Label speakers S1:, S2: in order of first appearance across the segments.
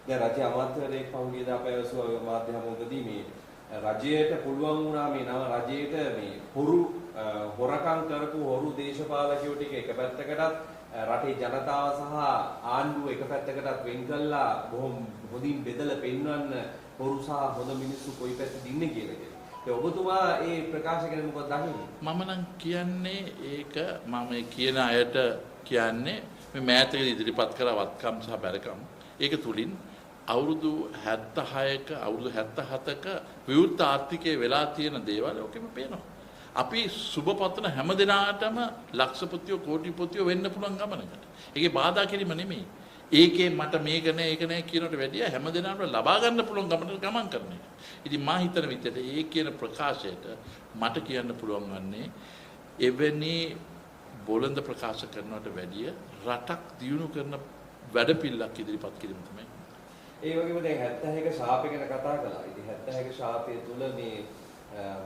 S1: දැන් රජයේ අමාත්‍යවරයෙක් පහුගියදා පැවසුවා මාධ්‍ය හමුවකදී මේ රජයට පුළුවන් වුණා මේ නව රජයට මේ හොරකම් කරපු හොරු දේශපාලකයෝ ටික එක පැත්තකටත් රටේ ජනතාව සහ ආණ්ඩුව එක පැත්තකටත් වෙන් කළා බොහොම හොඳින් බෙදලා පෙන්වන්න හොරු සහ හොඳ මිනිස්සු කොයි පැත්තද ඉන්නේ කියලා. ඒ ඔබතුමා ඒ ප්‍රකාශ ගැන මොකක්ද දකින්නේ? මම
S2: නම් කියන්නේ ඒක මම කියන අයට කියන්නේ මේ මෑතකදී ඉදිරිපත් කළ වත්කම් සහ බැරකම් ඒක තුලින් අවුරුදු 76ක අවුරුදු 77ක විවෘත ආර්ථිකයේ වෙලා තියෙන දේවල් ඔකෙම පේනවා. අපි සුබපතන හැම දිනාටම ලක්ෂපතියෝ කෝටිපතියෝ වෙන්න පුළුවන් ගමනකට. ඒකේ බාධා කිරීම නෙමෙයි. ඒකේ මට මේක නෑ ඒක නෑ කියනට වැඩිය හැම දිනාටම ලබා ගන්න පුළුවන් ගමනට ගමන් කරන එක. ඉතින් මා හිතන විදිහට ඒ කියන ප්‍රකාශයට මට කියන්න පුළුවන් වන්නේ එවැනි බොළඳ ප්‍රකාශ කරනවට වැඩිය රටක් දියුණු කරන වැඩපිළිවෙලක් ඉදිරිපත් කිරීම තමයි.
S1: ඒ වගේම දැන් 76ක ශාපය ගැන කතා කළා. ඉතින් 76ක ශාපය තුල මේ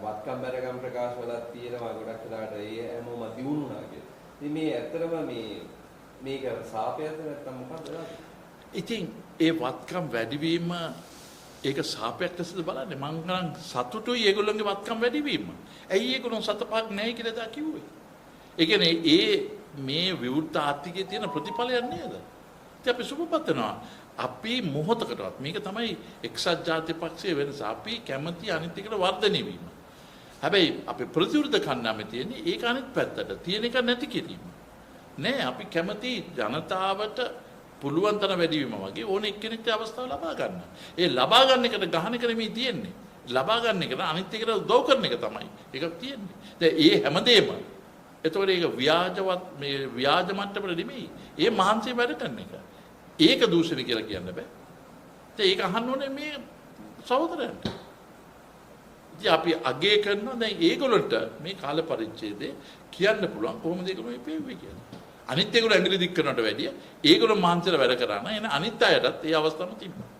S1: වත්කම් බැරගම් ප්‍රකාශ වලක් තියෙනවා ගොඩක් වෙලාට ඒ හැමෝම දිනුනා කියලා. ඉතින් මේ ඇත්තටම මේක ශාපයක්ද නැත්නම් මොකක්ද?
S2: ඉතින් ඒ වත්කම් වැඩිවීම ඒක ශාපයක් ලෙසද බලන්නේ. මං නම් සතුටුයි ඒගොල්ලන්ගේ වත්කම් වැඩිවීම. ඇයි ඒගොල්ලෝ සතපක් නැහැ කියලා දා කිව්වේ? ඒ කියන්නේ මේ විවෘත ආර්ථිකයේ තියෙන ප්‍රතිඵලයක් නේද? ඉතින් අපි සුබපතනවා. අපි මොහොතකටවත් මේක තමයි එක්සත් ජාතික පක්ෂයේ වෙනස. අපි කැමති අනිත් එකට වර්ධනය වීම. හැබැයි අපි ප්‍රතිවිරුද්ධ කණ්ඩායමේ තියෙන්නේ ඒක අනිත් පැත්තට තියෙන එක නැති කිරීම. නෑ අපි කැමති ජනතාවට පුළුවන් තරම් වැඩි වීම වගේ ඕන එක්කෙනෙක්ට අවස්ථාව ලබා ගන්න. ඒ ලබා ගන්න එකට ගහන එක නෙමෙයි තියෙන්නේ. ලබා ගන්න එක අනිත් එකට උදව් කරන එක තමයි. ඒක තියෙන්නේ. දැන් ඒ හැමදේම එතකොට ඒක ව්‍යාජවත් මේ ව්‍යාජ මට්ටමට නෙමෙයි. ඒ මහන්සිය වැඩ කරන එක. ඒක දූෂණය කියලා කියන්න බෑ. ඒක අහන්න ඕනේ මේ සහෝදරයන්ට. ඉතින් අපි අගය කරනවා දැන් ඒගොල්ලන්ට මේ කාල පරිච්ඡේදයේ කියන්න පුළුවන් කොහොමද ඒගොල්ලෝ මේ පෙව්වේ කියලා. අනිත් ඒගොල්ලෝ ඇඟිලි දික් කරනවට වැඩිය ඒගොල්ලෝ මාංශල වැඩ කරා නම් එන අනිත් අයටත් ඒ අවස්ථාව තිබුණා.